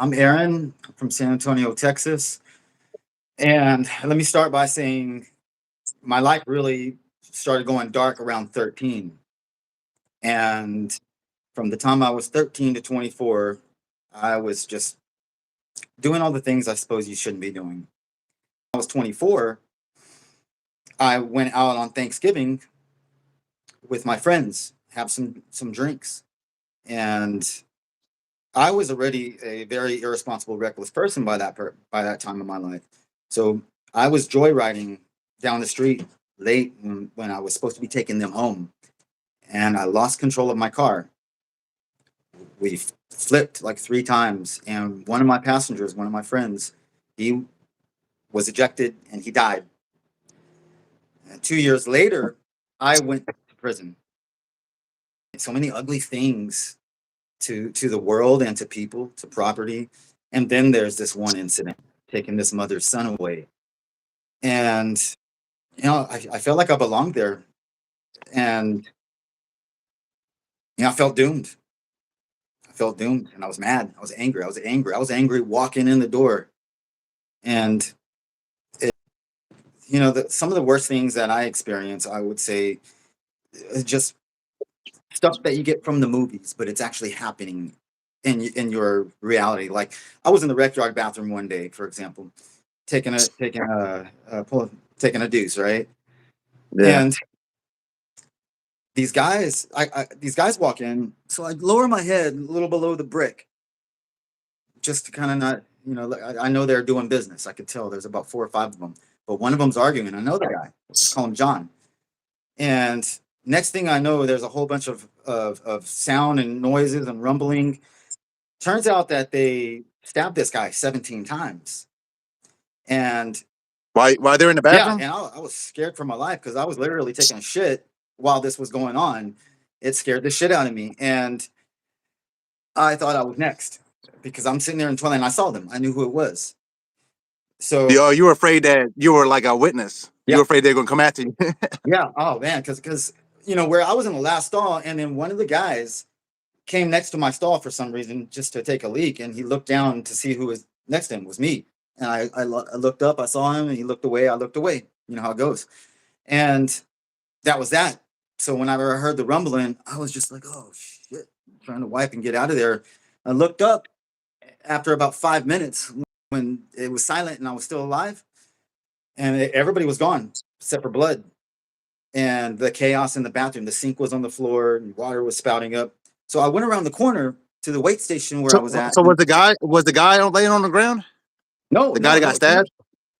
I'm Aaron from San Antonio, Texas. And let me start by saying my life really started going dark around 13. And from the time I was 13 to 24, I was just doing all the things I suppose you shouldn't be doing. I was 24. I went out on Thanksgiving with my friends, have some drinks. And I was already a very irresponsible, reckless person by that time in my life. So I was joyriding down the street late when I was supposed to be taking them home, and I lost control of my car. We flipped like 3 times, and one of my passengers, one of my friends, he was ejected and he died. And 2 years later, I went to prison. So many ugly things to the world and to people, to property. And then there's this one incident taking this mother's son away. And I felt like I belonged there. And I felt doomed. I felt doomed and I was mad. I was angry. I was angry walking in the door. And some of the worst things that I experience, I would say, is just stuff that you get from the movies, but it's actually happening in your reality. Like I was in the rec yard bathroom one day, for example, taking a deuce, right? Yeah. And these guys walk in, so I lower my head a little below the brick, just to kind of not, I know they're doing business. I could tell there's about 4 or 5 of them, but one of them's arguing. I know the guy. Let's call him John. And next thing I know, there's a whole bunch of sound and noises and rumbling. Turns out that they stabbed this guy 17 times. And Why they're in the yeah, bathroom? and I was scared for my life because I was literally taking a shit while this was going on. It scared the shit out of me. And I thought I was next because I'm sitting there in the toilet and I saw them. I knew who it was. So You were afraid that you were like a witness. You yeah, were afraid they were gonna come after you. yeah. Oh man, because where I was in the last stall, and then one of the guys came next to my stall for some reason just to take a leak, and he looked down to see who was next to him was me. And I looked up, I saw him, and he looked away. I looked away. You know how it goes. And that was that. So whenever I heard the rumbling, I was just like, oh shit, trying to wipe and get out of there. I looked up after about 5 minutes when it was silent and I was still alive, and everybody was gone except for blood and the chaos in the bathroom. The sink was on the floor and water was spouting up. So I went around the corner to the wait station where I so was at. so was the guy laying on the ground? No, The guy no, that got no. stabbed?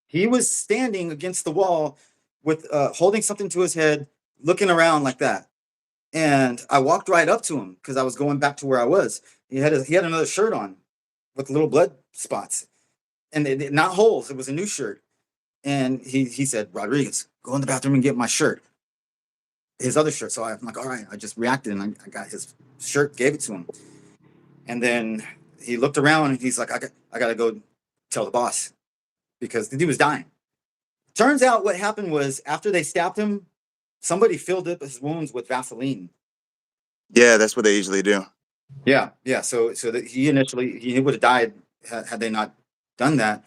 He was standing against the wall with holding something to his head, looking around like that. And I walked right up to him because I was going back to where I was. He had another shirt on with little blood spots, and not holes. It was a new shirt. And he said, Rodriguez, go in the bathroom and get my shirt, his other shirt. So I'm like, all right. I just reacted and I got his shirt, gave it to him. And then he looked around and he's like, I got to go tell the boss because the dude was dying. Turns out what happened was after they stabbed him, somebody filled up his wounds with Vaseline. Yeah, that's what they usually do. Yeah, yeah. So that he would have died had they not done that.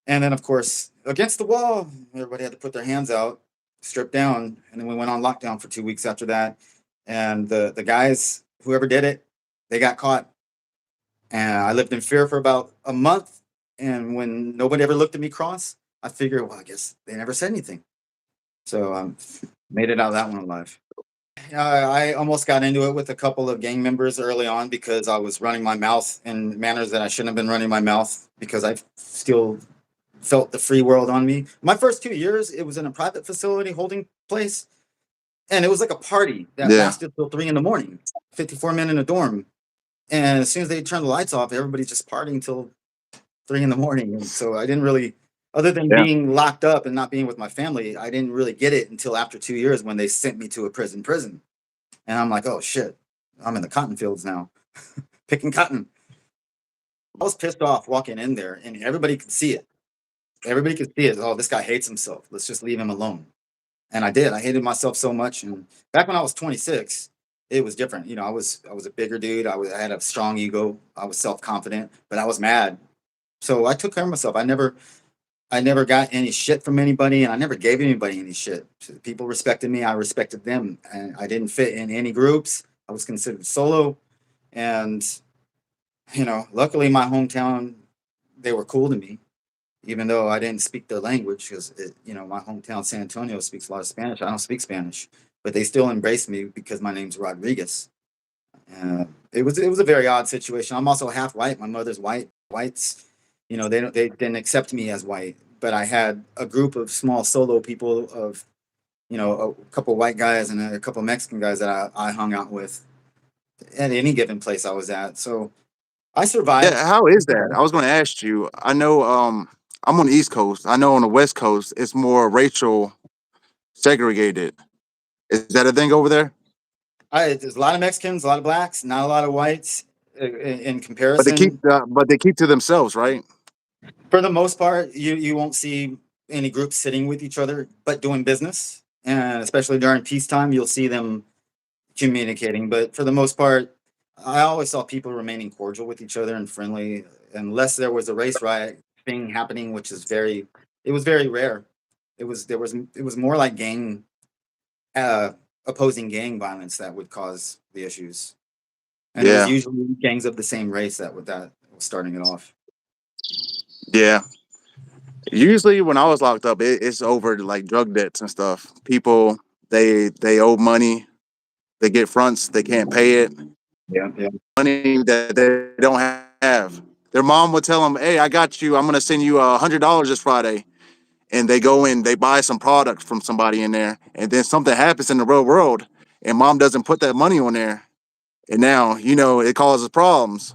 And then of course against the wall, everybody had to put their hands out, strip down, and then we went on lockdown for 2 weeks after that. And the guys, whoever did it, they got caught. And I lived in fear for about a month. And when nobody ever looked at me cross, I figured, well, I guess they never said anything. So made it out of that one alive. I almost got into it with a couple of gang members early on because I was running my mouth in manners that I shouldn't have been running my mouth because I still felt the free world on me. My first 2 years, it was in a private facility holding place, and it was like a party that Yeah. lasted till 3 in the morning. 54 men in a dorm, and as soon as they turned the lights off, everybody's just partying till 3 in the morning. And so I didn't really, other than Yeah. being locked up and not being with my family, I didn't really get it until after 2 years when they sent me to a prison. And I'm like, oh shit, I'm in the cotton fields now, picking cotton. I was pissed off walking in there, and everybody could see it. Everybody could see it. Oh, this guy hates himself. Let's just leave him alone. And I did. I hated myself so much. And back when I was 26, it was different. You know, I was a bigger dude. I had a strong ego. I was self-confident, but I was mad. So I took care of myself. I never got any shit from anybody, and I never gave anybody any shit. People respected me. I respected them, and I didn't fit in any groups. I was considered solo, and luckily my hometown, they were cool to me, even though I didn't speak their language because my hometown San Antonio speaks a lot of Spanish. I don't speak Spanish, but they still embraced me because my name's Rodriguez. It was a very odd situation. I'm also half white. My mother's white. Whites, they didn't accept me as white, but I had a group of small solo people of a couple white guys and a couple Mexican guys that I hung out with at any given place I was at. So I survived. Yeah, how is that? I was going to ask you. I know I'm on the East Coast. I know on the West Coast it's more racial segregated. Is that a thing over there? There's a lot of Mexicans, a lot of blacks, not a lot of whites in But comparison. they keep to themselves, right? For the most part, you won't see any groups sitting with each other, but doing business, and especially during peacetime, you'll see them communicating. But for the most part, I always saw people remaining cordial with each other and friendly, unless there was a race riot thing happening, which is it was very rare. It was more like uh, opposing gang violence that would cause the issues, and it was Yeah, usually gangs of the same race that was starting it off. yeah. Usually when I was locked up, it's over like drug debts and stuff. People they owe money, they get fronts, they can't pay it. Yeah, yeah. Money that they don't have. Their mom would tell them, "Hey, I got you. I'm gonna send you $100 this Friday." And they go in, they buy some product from somebody in there, and then something happens in the real world, and mom doesn't put that money on there, and now it causes problems.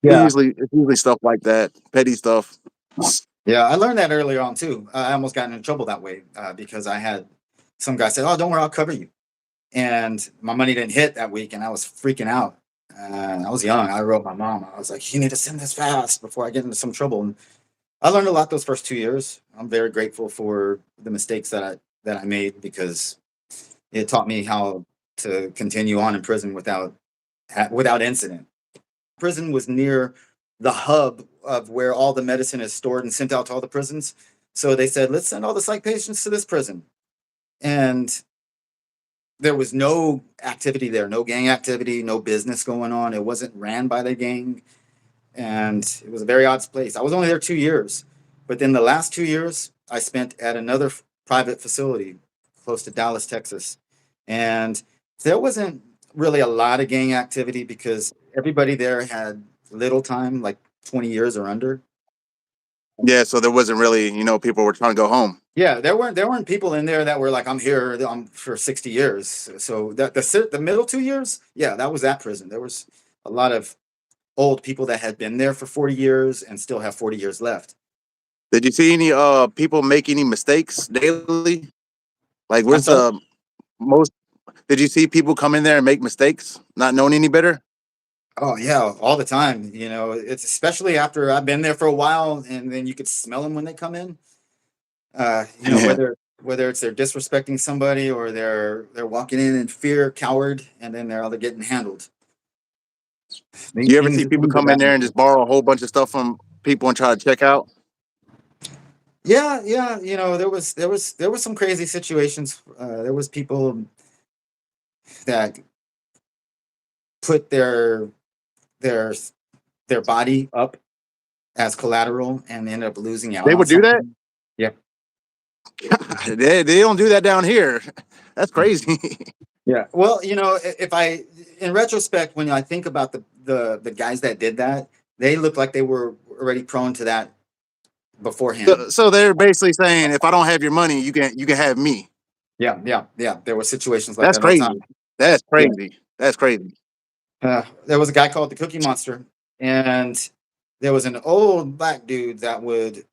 Yeah, It's usually stuff like that, petty stuff. yeah. I learned that earlier on too. I almost got in trouble that way because I had some guy said, "Oh, don't worry, I'll cover you." And my money didn't hit that week, and I was freaking out. I was young. I wrote my mom. I was like, "You need to send this fast before I get into some trouble." And I learned a lot those first 2 years. I'm very grateful for the mistakes that I made because it taught me how to continue on in prison without incident. Prison was near the hub of where all the medicine is stored and sent out to all the prisons. So they said, let's send all the psych patients to this prison. And there was no activity there, no gang activity, no business going on. It wasn't ran by the gang. And it was a very odd place. I was only there 2 years. But then the last 2 years, I spent at another private facility close to Dallas, Texas. And there wasn't really a lot of gang activity because everybody there had little time, like 20 years or under. Yeah, so there wasn't really, people were trying to go home. Yeah, there weren't people in there that were like, I'm here for 60 years. So the middle 2 years, yeah, that was that prison. There was a lot of old people that had been there for 40 years and still have 40 years left. Did you see any people make any mistakes daily? Like, I'm where's sorry. the most? Did you see people come in there and make mistakes, not knowing any better? Oh yeah, all the time. It's especially after I've been there for a while, and then you could smell them when they come in. Yeah. Whether it's they're disrespecting somebody or they're walking in fear, coward, and then they're getting handled. You ever Things see people things of come in that there and nature. just borrow a whole bunch of stuff from people and try to check out? Yeah, yeah. There was some crazy situations. There was people that put their their body up as collateral and ended up losing out They on would do that? something. Yeah. They don't do that down here. That's crazy. Yeah. Well, if in retrospect, when I think about the guys that did that, they look like they were already prone to that beforehand. So they're basically saying, if I don't have your money, you can have me. Yeah, yeah, yeah. There were situations like That's that all the time. crazy. That's Yeah. crazy. That's crazy. There was a guy called the Cookie Monster, and there was an old black dude that would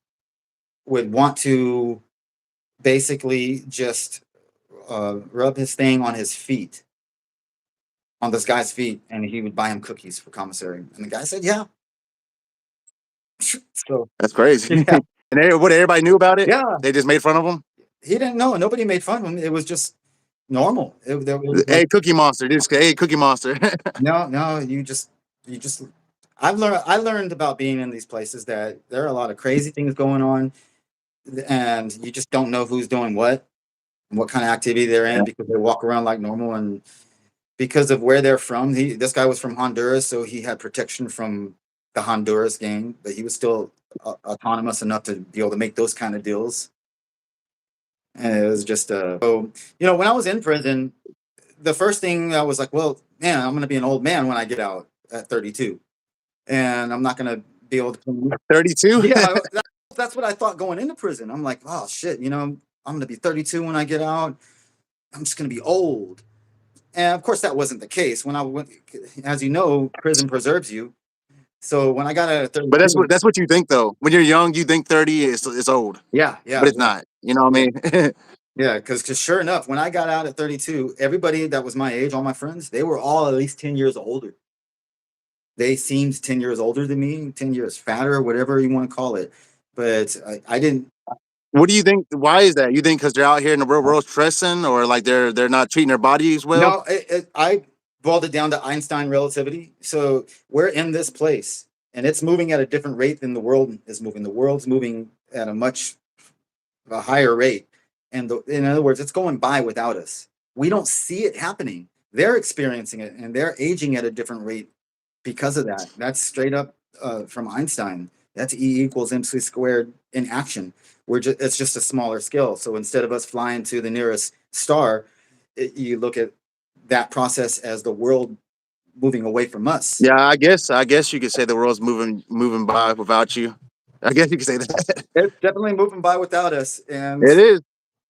want to basically just rub his thing on his feet, on this guy's feet, and he would buy him cookies for commissary. And the guy said, "Yeah." So That's crazy. yeah, And everybody knew about it. yeah. They just made fun of him. He didn't know. Nobody made fun of him. It was just normal. It was Hey, Cookie Monster. This hey, Cookie Monster. no, no. You just. I learned about being in these places that there are a lot of crazy things going on, and you just don't know who's doing what kind of activity they're in because they walk around like normal and because of where they're from. This guy was from Honduras, so he had protection from the Honduras gang, but he was still autonomous enough to be able to make those kind of deals. And it was just so when I was in prison, the first thing I was like, well, man, I'm gonna be an old man when I get out at 32, and I'm not gonna be able to. 32. Yeah, that's what I thought going into prison. I'm like, oh shit, I'm gonna be 32 when I get out. I'm just gonna be old. And of course, that wasn't the case. When I went, as you know, prison preserves you. So when I got out at But 32, that's what you think though. When you're young, you think 30 is old, yeah, but yeah, it's yeah, not. You know what yeah, I mean? yeah. Because sure enough, when I got out at 32, everybody that was my age, all my friends, they were all at least 10 years older. They seemed 10 years older than me, 10 years fatter, whatever you want to call it. But I didn't. What do you think? Why is that? You think because they're out here in the real world stressing, or like they're not treating their bodies well? No, I boiled it down to Einstein relativity. So we're in this place, and it's moving at a different rate than the world is moving. The world's moving at a higher rate, and in other words, it's going by without us. We don't see it happening. They're experiencing it, and they're aging at a different rate because of that. That's straight up from Einstein. That's E equals MC squared in action. It's just a smaller scale. So instead of us flying to the nearest star, you look at that process as the world moving away from us. Yeah, I guess you could say the world's moving by without you. I guess you could say that. It's definitely moving by without us, and It is.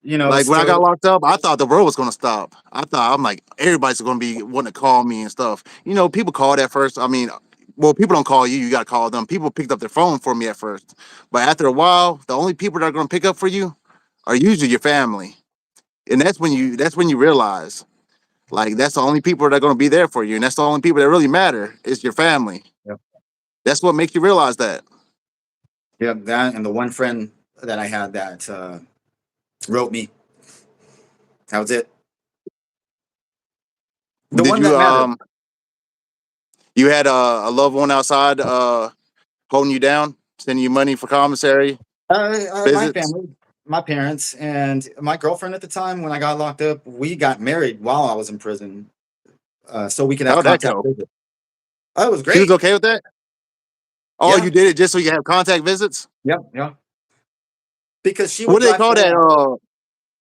Like when I got so locked up, I thought the world was gonna stop. I'm like everybody's gonna be wanting to call me and stuff. You know, people called at first. I mean, well, people don't call you. You gotta call them. People picked up their phone for me at first, but after a while, the only people that are gonna pick up for you are usually your family, and that's when you realize like that's the only people that are gonna be there for you, and that's the only people that really matter is your family. yeah, That's what makes you realize that. yeah, that and the one friend that I had that wrote me. That was it. The Did one you that mattered. you had a loved one outside holding you down, sending you money for commissary My visits? family, my parents, and my girlfriend at the time when I got locked up, we got married while I was in prison, so we could have How'd that contact go? visits. Oh, it was She was great. okay with that? Oh, Yeah, you did it just so you have contact visits? yeah, yeah. Because she would What do they drive call four that? hours.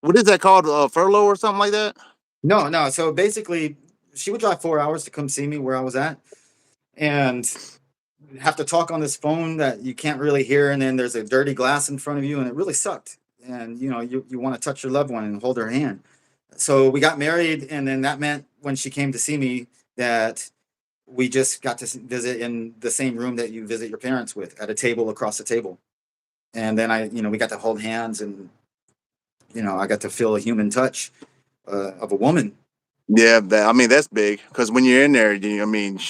What is that called? Furlough or something like that? No, no. So basically, she would drive 4 hours to come see me where I was at, and have to talk on this phone that you can't really hear, and then there's a dirty glass in front of you, and it really sucked. And you want to touch your loved one and hold her hand. So we got married, and then that meant when she came to see me that we just got to visit in the same room that you visit your parents with at a table across the table. And then we got to hold hands, and I got to feel a human touch of a woman. Yeah, I mean that's big because when you're in there, I mean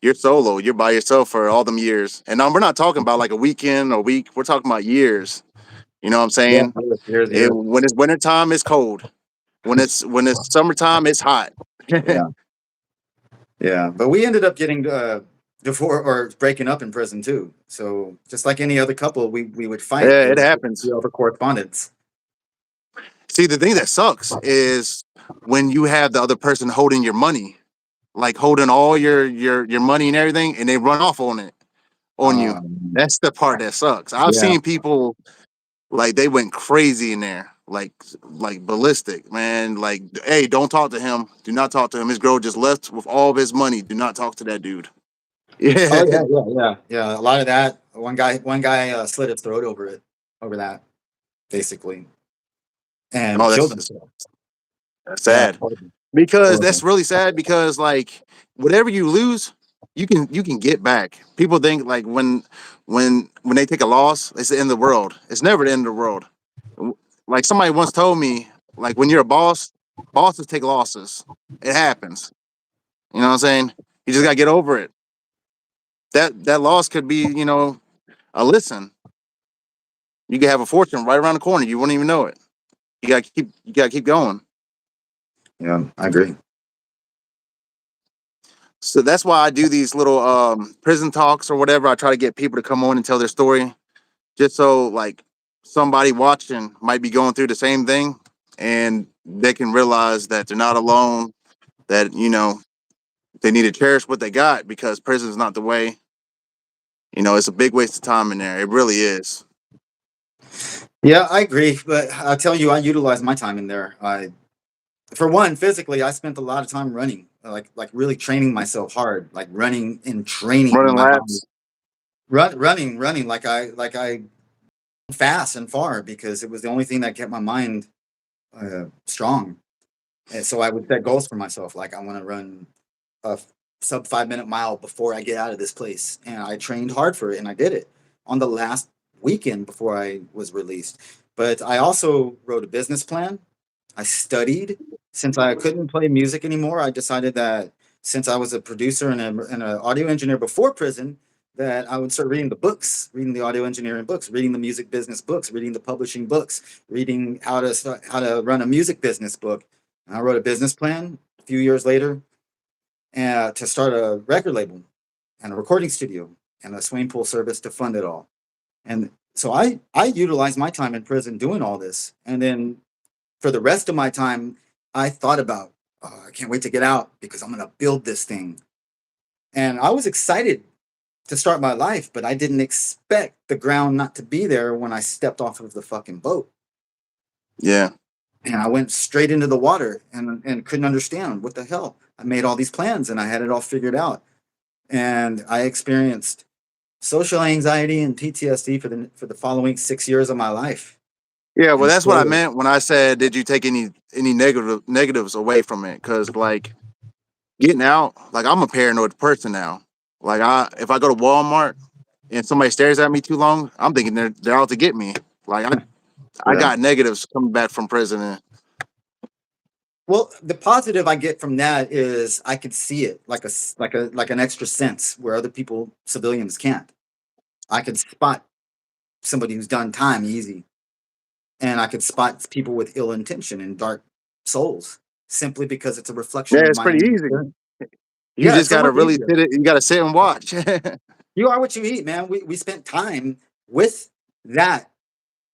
you're solo, you're by yourself for all them years, and we're not talking about like a weekend or week. We're talking about years. You know what I'm Yeah, saying? years. When it's wintertime, it's cold. When it's summertime, it's hot. Yeah, yeah. But we ended up getting divorced or breaking up in prison too. So just like any other couple, we would fight. Yeah, It it would be happens. over correspondence. See, the thing that sucks is when you have the other person holding your money, like holding all your money and everything, and they run off on you. Um, That's the part that sucks. I've yeah. seen people like they went crazy in there, like ballistic, man. Like, hey, don't talk to him. Do not talk to him. His girl just left with all of his money. Do not talk to that dude. Oh Yeah. yeah, yeah, yeah, yeah. A lot of that. One guy slit his throat over that, basically, and Oh, killed that's himself. Yeah, sad. horrible, Because that's horrible. really sad because like whatever you lose, you can get back. People think like when they take a loss, it's the end of the world. It's never the end of the world. Like somebody once told me, like when you're a boss, bosses take losses. It happens. You know what I'm saying? You just gotta get over it. That loss could be, a listen. You could have a fortune right around the corner. You wouldn't even know it. You gotta keep going. Yeah, I agree. So that's why I do these little prison talks or whatever. I try to get people to come on and tell their story, just so like somebody watching might be going through the same thing, and they can realize that they're not alone. That they need to cherish what they got, because prison's not the way. It's a big waste of time in there. It really is. Yeah, I agree. But I'll tell you, I utilize my time in there. For one, physically, I spent a lot of time running, like really training myself hard, like running and training Running my body, laps. running like I fast and far because it was the only thing that kept my mind strong. And so I would set goals for myself, like I want to run a sub 5 minute mile before I get out of this place, and I trained hard for it, and I did it on the last weekend before I was released. But I also wrote a business plan. I studied. Since I couldn't play music anymore, I decided that since I was a producer and an audio engineer before prison, that I would start reading the books, reading the audio engineering books, reading the music business books, reading the publishing books, reading how to run a music business book. And I wrote a business plan a few years later to start a record label and a recording studio and a swimming pool service to fund it all. And so I utilized my time in prison doing all this, and then for the rest of my time, I thought about, oh, I can't wait to get out because I'm going to build this thing. And I was excited to start my life, but I didn't expect the ground not to be there when I stepped off of the fucking boat. Yeah. And I went straight into the water and couldn't understand what the hell. I made all these plans and I had it all figured out. And I experienced social anxiety and PTSD for the following 6 years of my life. Yeah, well, And that's what I still, meant when I said, did you take any negatives away from it? Because like getting out, like I'm a paranoid person now. Like if I go to Walmart and somebody stares at me too long, I'm thinking they're out to get me. Like I yeah. got negatives coming back from prison. Well, the positive I get from that is I could see it like like an extra sense where other people, civilians, can't. I could spot somebody who's done time easy, and I could spot people with ill intention and dark souls simply because it's a reflection Yeah, of it's my pretty own easy. experience. You Yeah, it's just so gotta much really easier. sit it. You gotta sit and watch. You are what you eat, man. We spent time with that,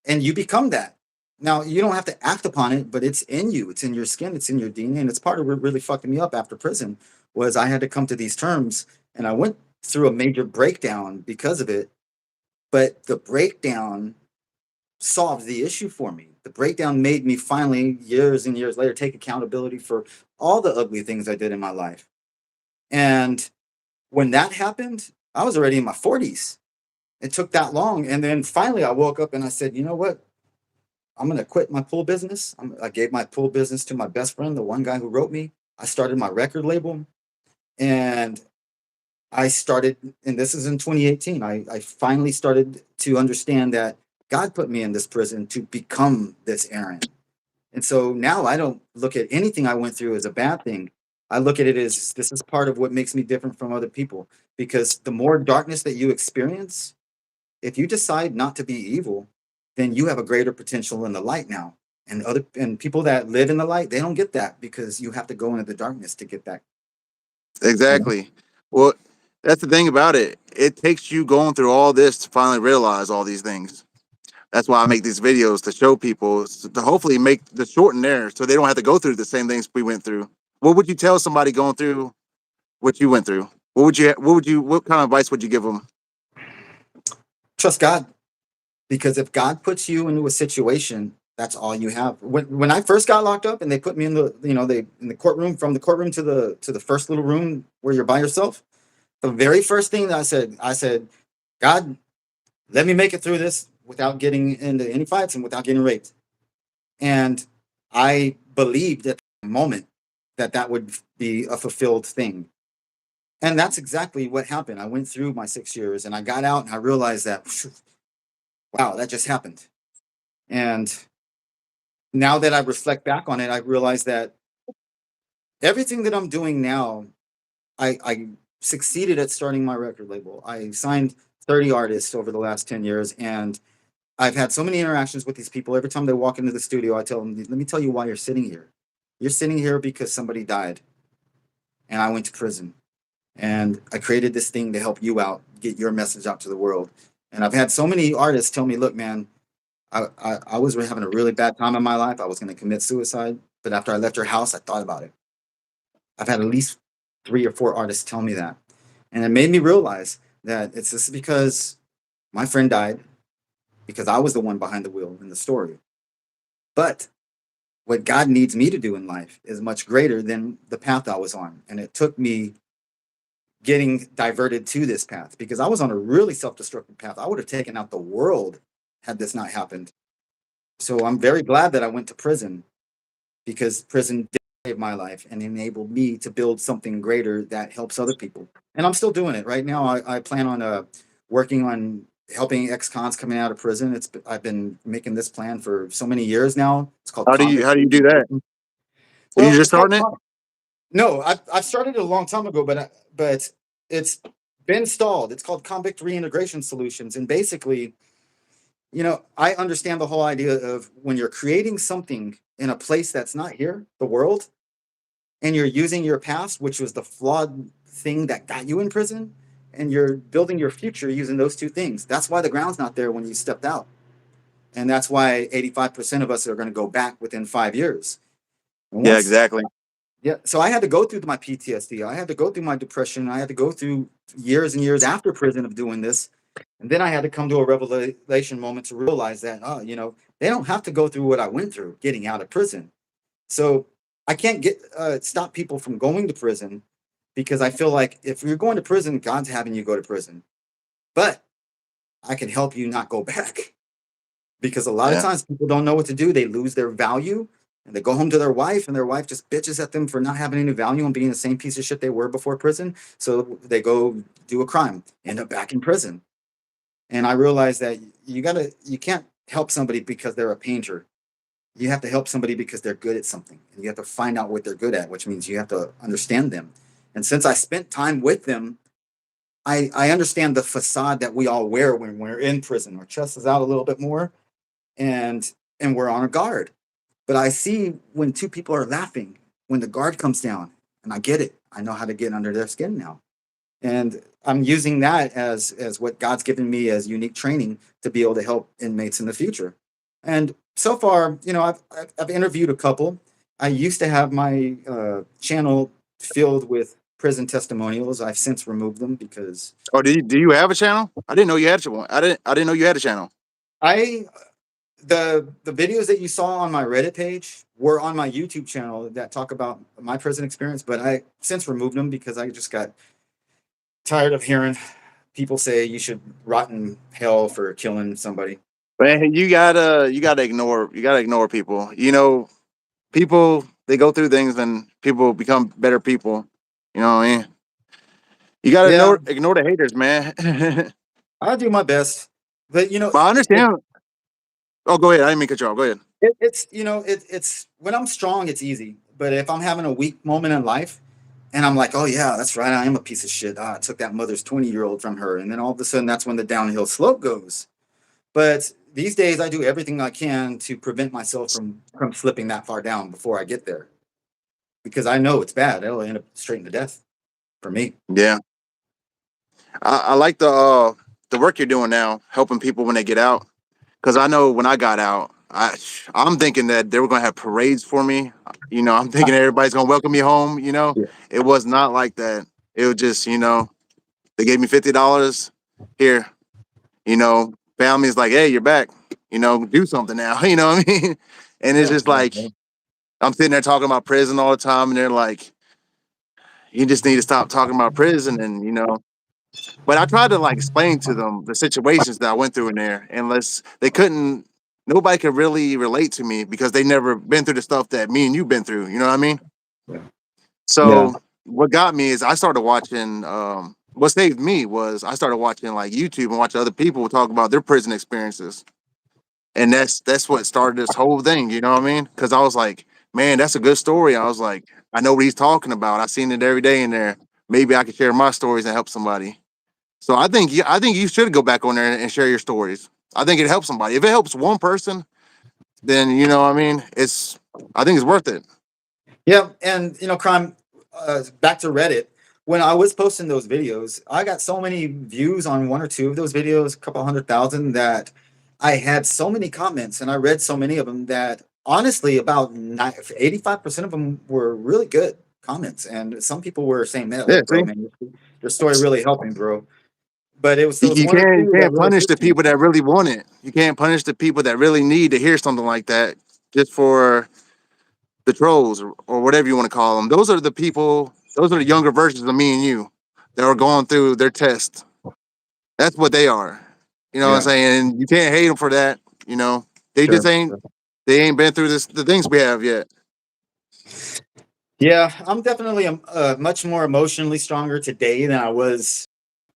and you become that. Now you don't have to act upon it, but it's in you. It's in your skin. It's in your DNA, and it's part of what really fucked me up after prison was I had to come to these terms, and I went through a major breakdown because of it. But the breakdown solved the issue for me. The breakdown made me finally, years and years later, take accountability for all the ugly things I did in my life. And when that happened, I was already in my 40s. It took that long. And then finally, I woke up and I said, you know what? I'm going to quit my pool business. I gave my pool business to my best friend, the one guy who wrote me. I started my record label and I started, and this is in 2018. I finally started to understand that God put me in this prison to become this Aaron. And so now I don't look at anything I went through as a bad thing. I look at it as this is part of what makes me different from other people. Because the more darkness that you experience, if you decide not to be evil, then you have a greater potential in the light now. And people that live in the light, they don't get that because you have to go into the darkness to get that. You know? Exactly. Well, that's the thing about it. It takes you going through all this to finally realize all these things. That's why I make these videos to show people, to hopefully make the shorten there so they don't have to go through the same things we went through. What would you tell somebody going through what you went through? What kind of advice would you give them? Trust God. Because if God puts you into a situation, that's all you have. When I first got locked up and they put me in the they in the courtroom, from the courtroom to the first little room where you're by yourself, the very first thing that I said, God, let me make it through this without getting into any fights and without getting raped. And I believed at the moment that that would be a fulfilled thing. And that's exactly what happened. I went through my 6 years and I got out and I realized that, wow, that just happened. And now that I reflect back on it, I realize that everything that I'm doing now, I succeeded at starting my record label. I signed 30 artists over the last 10 years, and I've had so many interactions with these people. Every time they walk into the studio, I tell them, let me tell you why you're sitting here. You're sitting here because somebody died and I went to prison and I created this thing to help you out, get your message out to the world. And I've had so many artists tell me, look, man, I was having a really bad time in my life. I was going to commit suicide. But after I left your house, I thought about it. I've had at least 3 or 4 artists tell me that. And it made me realize that it's just because my friend died because I was the one behind the wheel in the story. But what God needs me to do in life is much greater than the path I was on. And it took me getting diverted to this path because I was on a really self destructive path. I would have taken out the world had this not happened. So I'm very glad that I went to prison because prison did save my life and enabled me to build something greater that helps other people. And I'm still doing it right now. I plan on working on helping ex-cons coming out of prison. I've been making this plan for so many years now. It's called convict. How do you do that? Are you Well, just it's called starting it? no. I've started it a long time ago, but it's been stalled. It's called convict reintegration solutions, and basically, I understand the whole idea of when you're creating something in a place that's not here, the world, and you're using your past, which was the flawed thing that got you in prison, and you're building your future using those two things. That's why the ground's not there when you stepped out. And that's why 85% of us are going to go back within 5 years. And Yeah, once, exactly. yeah, so I had to go through my PTSD. I had to go through my depression. I had to go through years and years after prison of doing this. And then I had to come to a revelation moment to realize that, they don't have to go through what I went through getting out of prison. So I can't stop people from going to prison because I feel like if you're going to prison, God's having you go to prison. But I can help you not go back because a lot of Yeah. times people don't know what to do. They lose their value and they go home to their wife and their wife just bitches at them for not having any value and being the same piece of shit they were before prison. So they go do a crime, end up back in prison. And I realized that you can't help somebody because they're a painter. You have to help somebody because they're good at something. And you have to find out what they're good at, which means you have to understand them. And since I spent time with them, I understand the facade that we all wear when we're in prison. Our chest is out a little bit more and we're on a guard. But I see when two people are laughing, when the guard comes down, and I get it. I know how to get under their skin now. And I'm using that as what God's given me as unique training to be able to help inmates in the future. And so far, I've interviewed a couple. I used to have my channel filled with prison testimonials. I've since removed them because Oh, do you have a channel? I didn't know you had one. I didn't know you had a channel. I the videos that you saw on my Reddit page were on my YouTube channel that talk about my prison experience, but I since removed them because I just got tired of hearing people say you should rot in hell for killing somebody. Man, you gotta ignore people. People they go through things and people become better people. You know what I mean? You gotta Yeah, ignore the haters, man. I do my best, but But I understand. Oh, go ahead. I didn't mean to cut you off. Go ahead. it's when I'm strong, it's easy. But if I'm having a weak moment in life, and I'm like, oh yeah, that's right, I am a piece of shit. I took that mother's 20-year-old from her, and then all of a sudden, that's when the downhill slope goes. But these days, I do everything I can to prevent myself from slipping that far down before I get there, because I know it's bad. It'll end up straight into death for me. Yeah, I like the work you're doing now, helping people when they get out. Because I know when I got out, I'm thinking that they were gonna have parades for me. I'm thinking everybody's gonna welcome me home. Yeah. It was not like that. It was just, they gave me $50 here. Family's like, hey, you're back. Do something now. You know what I mean? And it's Yeah. just like I'm sitting there talking about prison all the time, and they're like, you just need to stop talking about prison, and But I tried to like explain to them the situations that I went through in there, and they couldn't. Nobody could really relate to me because they never been through the stuff that me and you've been through. You know what I mean? Yeah. Yeah. So what got me is I started watching. What saved me was I started watching like YouTube and watching other people talk about their prison experiences, and that's what started this whole thing. You know what I mean? Because I was like, man, that's a good story. I was like, I know what he's talking about. I've seen it every day in there. Maybe I could share my stories and help somebody. So I think you should go back on there and share your stories. I think it helps somebody. If it helps one person, then I mean, I think it's worth it. Yeah, and crime. Back to Reddit. When I was posting those videos, I got so many views on one or two of those videos, a couple 100,000, that I had so many comments, and I read so many of them that honestly, about 85% of them were really good comments, and some people were saying, "Man, Yeah, look, bro, see, man, your story really helped me, bro." But it was you, those you one or can't you two that can't really punish the pushed me. people that really want it. You can't punish the people that really need to hear something like that just for the trolls or whatever you want to call them. Those are the people. Those are the younger versions of me and you that are going through their test. That's what they are. You know what I'm Yeah, saying? And you can't hate them for that. You know, they just sure. ain't they ain't been through the things we have yet. Yeah, I'm definitely much more emotionally stronger today than I was,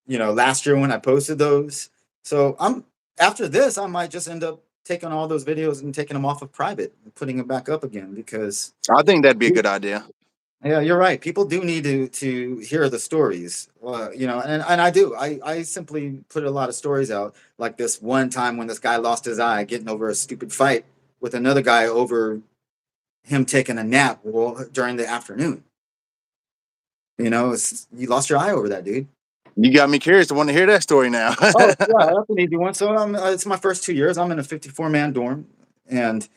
last year when I posted those. So I'm after this, I might just end up taking all those videos and taking them off of private and putting them back up again because I think that'd be a good idea. yeah, you're right. People do need to hear the stories, and I do. I simply put a lot of stories out, like this one time when this guy lost his eye getting over a stupid fight with another guy over him taking a nap during the afternoon. You lost your eye over that, dude. You got me curious. I want to hear that story now. Oh yeah, that's an easy one. So it's my first 2 years. I'm in a 54-man dorm, and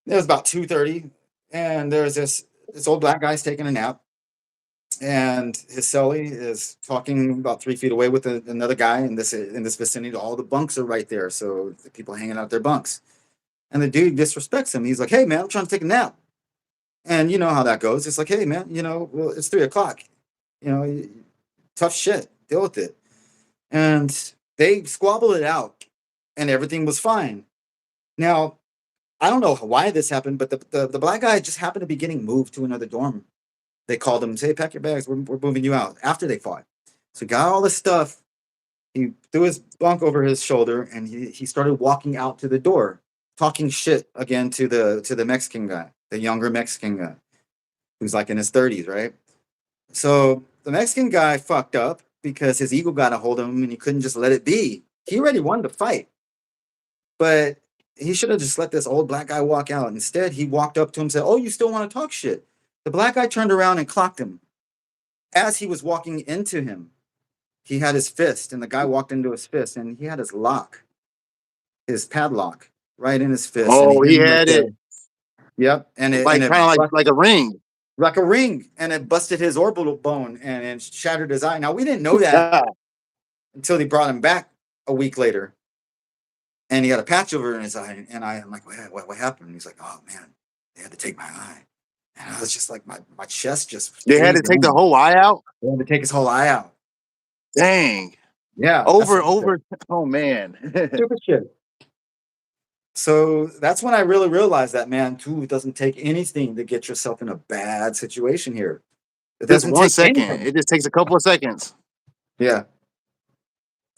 it was about 2:30, and there's this old black guy's taking a nap, and his cellie is talking about 3 feet away with another guy in this vicinity. All the bunks are right there, so the people hanging out their bunks, and the dude disrespects him. He's like, "Hey man, I'm trying to take a nap," and you know how that goes. It's like, "Hey man, well, it's 3 o'clock. You know, tough shit. Deal with it." And they squabbled it out, and everything was fine. Now, I don't know why this happened, but the black guy just happened to be getting moved to another dorm. They called him and say, "Hey, pack your bags. We're moving you out." After they fought, so he got all this stuff. He threw his bunk over his shoulder, and he started walking out to the door, talking shit again to the Mexican guy, the younger Mexican guy, who's like in his 30s, right? So the Mexican guy fucked up because his ego got a hold of him, and he couldn't just let it be. He already wanted to fight, but he should have just let this old black guy walk out. Instead, he walked up to him and said, "Oh, you still want to talk shit?" The black guy turned around and clocked him. As he was walking into him, he had his fist, and the guy walked into his fist, and he had his padlock right in his fist, and he Oh, hit he him with had it the yep, and it like and it kind of like a ring. like a ring, and it busted his orbital bone and it shattered his eye. Now we didn't know that until they brought him back a week later, and he had a patch over in his eye. And I'm like, what happened? And he's like, "Oh man, they had to take my eye." And I was just like, my chest just They had to caved take the in. whole eye out. They had to take his whole eye out. Dang. Yeah, that's Over some shit. over. Oh man. Stupid shit. So that's when I really realized that, man, too, it doesn't take anything to get yourself in a bad situation here. It Just doesn't one take second. anything. It just takes a couple of seconds. Yeah.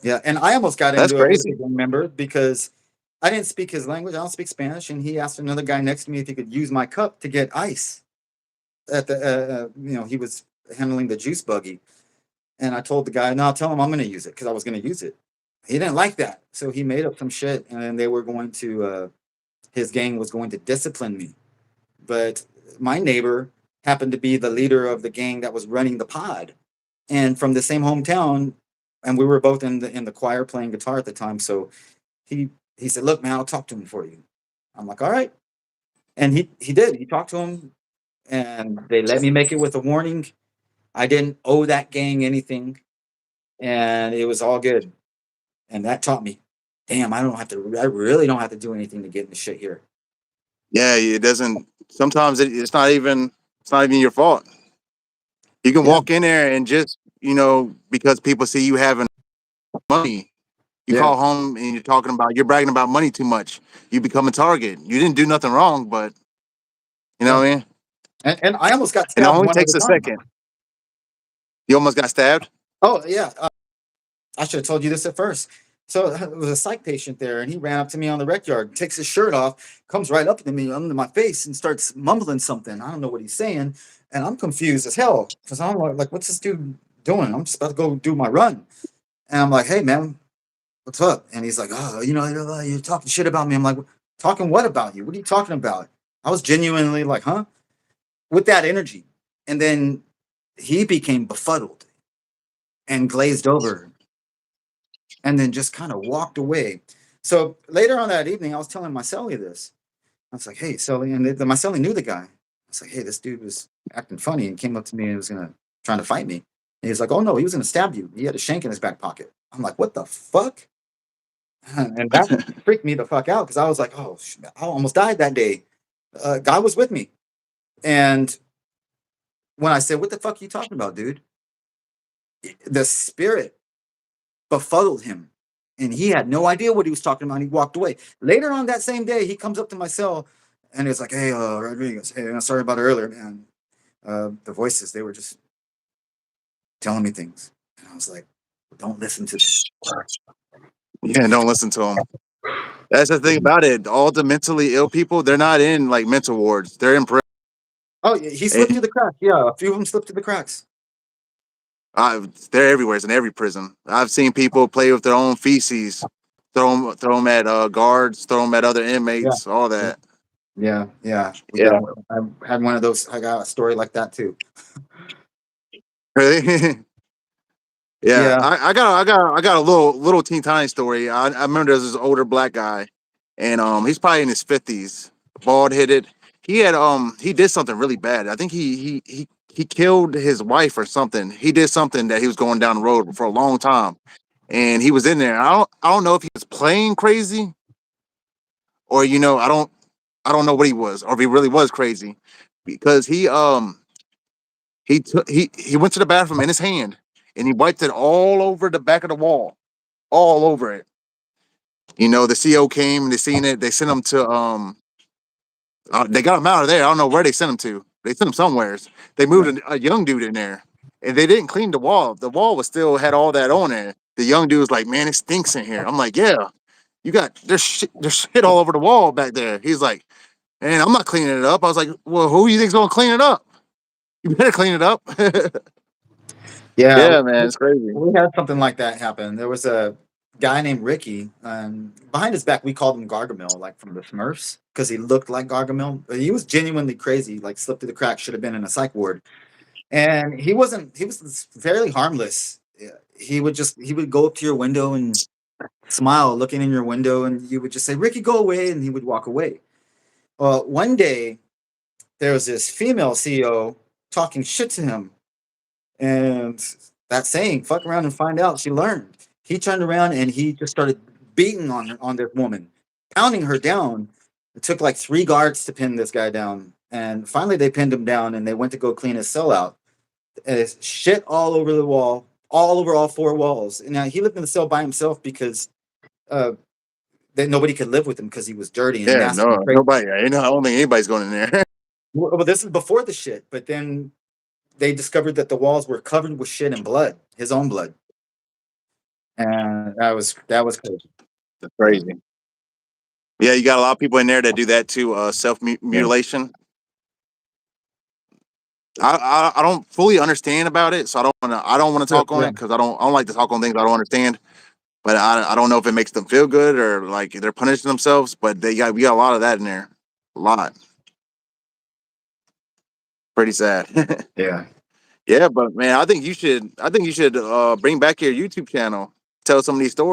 Yeah. And I almost got That's into it with a crazy. gang member because I didn't speak his language. I don't speak Spanish. And he asked another guy next to me if he could use my cup to get ice. He was handling the juice buggy. And I told the guy, "No, tell him I'm going to use it," because I was going to use it. He didn't like that. So he made up some shit. And then his gang was going to discipline me. But my neighbor happened to be the leader of the gang that was running the pod, and from the same hometown. And we were both in the choir playing guitar at the time. So he said, "Look, man, I'll talk to him for you." I'm like, "All right." And he did. He talked to him, and they let me make it with a warning. I didn't owe that gang anything, and it was all good. And that taught me, damn, I don't have to. I really don't have to do anything to get in the shit here. Yeah, it doesn't. Sometimes it's not even your fault. You can Yeah, walk in there and just because people see you having money, you yeah, call home and you're bragging about money too much. You become a target. You didn't do nothing wrong, but you know yeah. what I mean. And I almost got And it stabbed only one other takes a time. second. You almost got stabbed. Oh yeah, I should have told you this at first. So it was a psych patient there, and he ran up to me on the rec yard, takes his shirt off, comes right up to me under my face, and starts mumbling something. I don't know what he's saying, and I'm confused as hell because I'm like, "What's this dude doing?" I'm just about to go do my run, and I'm like, "Hey man, what's up?" And he's like, "Oh, you're talking shit about me." I'm like, "Talking what about you? What are you talking about?" I was genuinely like, "Huh?" with that energy. And then he became befuddled and glazed over and then just kind of walked away. So later on that evening, I was telling my cellie this. I was like, hey, cellie, and my cellie knew the guy. I was like, hey, this dude was acting funny and came up to me and was trying to fight me. And he was like, oh no, he was gonna stab you. He had a shank in his back pocket. I'm like, what the fuck? And that freaked me the fuck out because I was like, oh, I almost died that day. God was with me. And when I said, what the fuck are you talking about, dude? The spirit befuddled him. And he had no idea what he was talking about. He walked away. Later on that same day, he comes up to my cell and he's like, hey, Rodriguez, hey, I'm sorry about earlier, man. The voices, they were just telling me things. And I was like, don't listen to them. Yeah, don't listen to them. That's the thing about it. All the mentally ill people, they're not in like mental wards. They're in prison. Oh, he slipped through the cracks. Yeah, a few of them slipped through the cracks. They're everywhere. It's in every prison. I've seen people play with their own feces, throw them at guards, throw them at other Yeah. inmates, all that. Yeah. Yeah, I had one of those. I got a story like that too. really. Yeah, Yeah. I got a little teen tiny story. I remember there's this older black guy, and he's probably in his 50s, bald headed. He did something really bad. I think he killed his wife or something. He did something that he was going down the road for a long time, and he was in there. I don't know if he was playing crazy or I don't know what he was or if he really was crazy because he went to the bathroom in his hand and he wiped it all over the back of the wall, all over it. The CO came and they seen it. They sent him to they got him out of there. I don't know where they sent him to. They sent him somewheres. They moved a young dude in there, and they didn't clean the wall. The wall was still had all that on it. The young dude was like, "Man, it stinks in here." I'm like, "Yeah, there's shit all over the wall back there." He's like, "Man, I'm not cleaning it up." I was like, "Well, who do you think's gonna clean it up? You better clean it up." Yeah, Yeah, man, it's crazy. we had something like that happen. There was a guy named Ricky. Behind his back, we called him Gargamel, like from the Smurfs, because he looked like Gargamel. But he was genuinely crazy, like slipped through the cracks, should have been in a psych ward. And he wasn't. He was fairly harmless. Yeah, he would go up to your window and smile, looking in your window, and you would just say, "Ricky, go away," and he would walk away. Well, one day there was this female CEO talking shit to him. And that saying, fuck around and find out, she learned. He turned around and he just started beating on this woman, pounding her down. It took like 3 guards to pin this guy down. And finally they pinned him down and they went to go clean his cell out. And it's shit all over the wall, all over all 4 walls. And now he lived in the cell by himself because uh, that nobody could live with him because he was dirty and Yeah, nasty no, and crazy. nobody. I don't think anybody's going in there. Well, this is before the shit, but then they discovered that the walls were covered with shit and blood, his own blood. And that was crazy. That's crazy. Yeah, you got a lot of people in there that do that too. Self Yeah. mutilation. I don't fully understand about it, so I don't want to Yeah. talk on it because I don't like to talk on things I don't understand. But I don't know if it makes them feel good or like they're punishing themselves. But we got a lot of that in there, a lot. Pretty sad. Yeah. Yeah, but man, I think you should bring back your YouTube channel, tell some of these stories.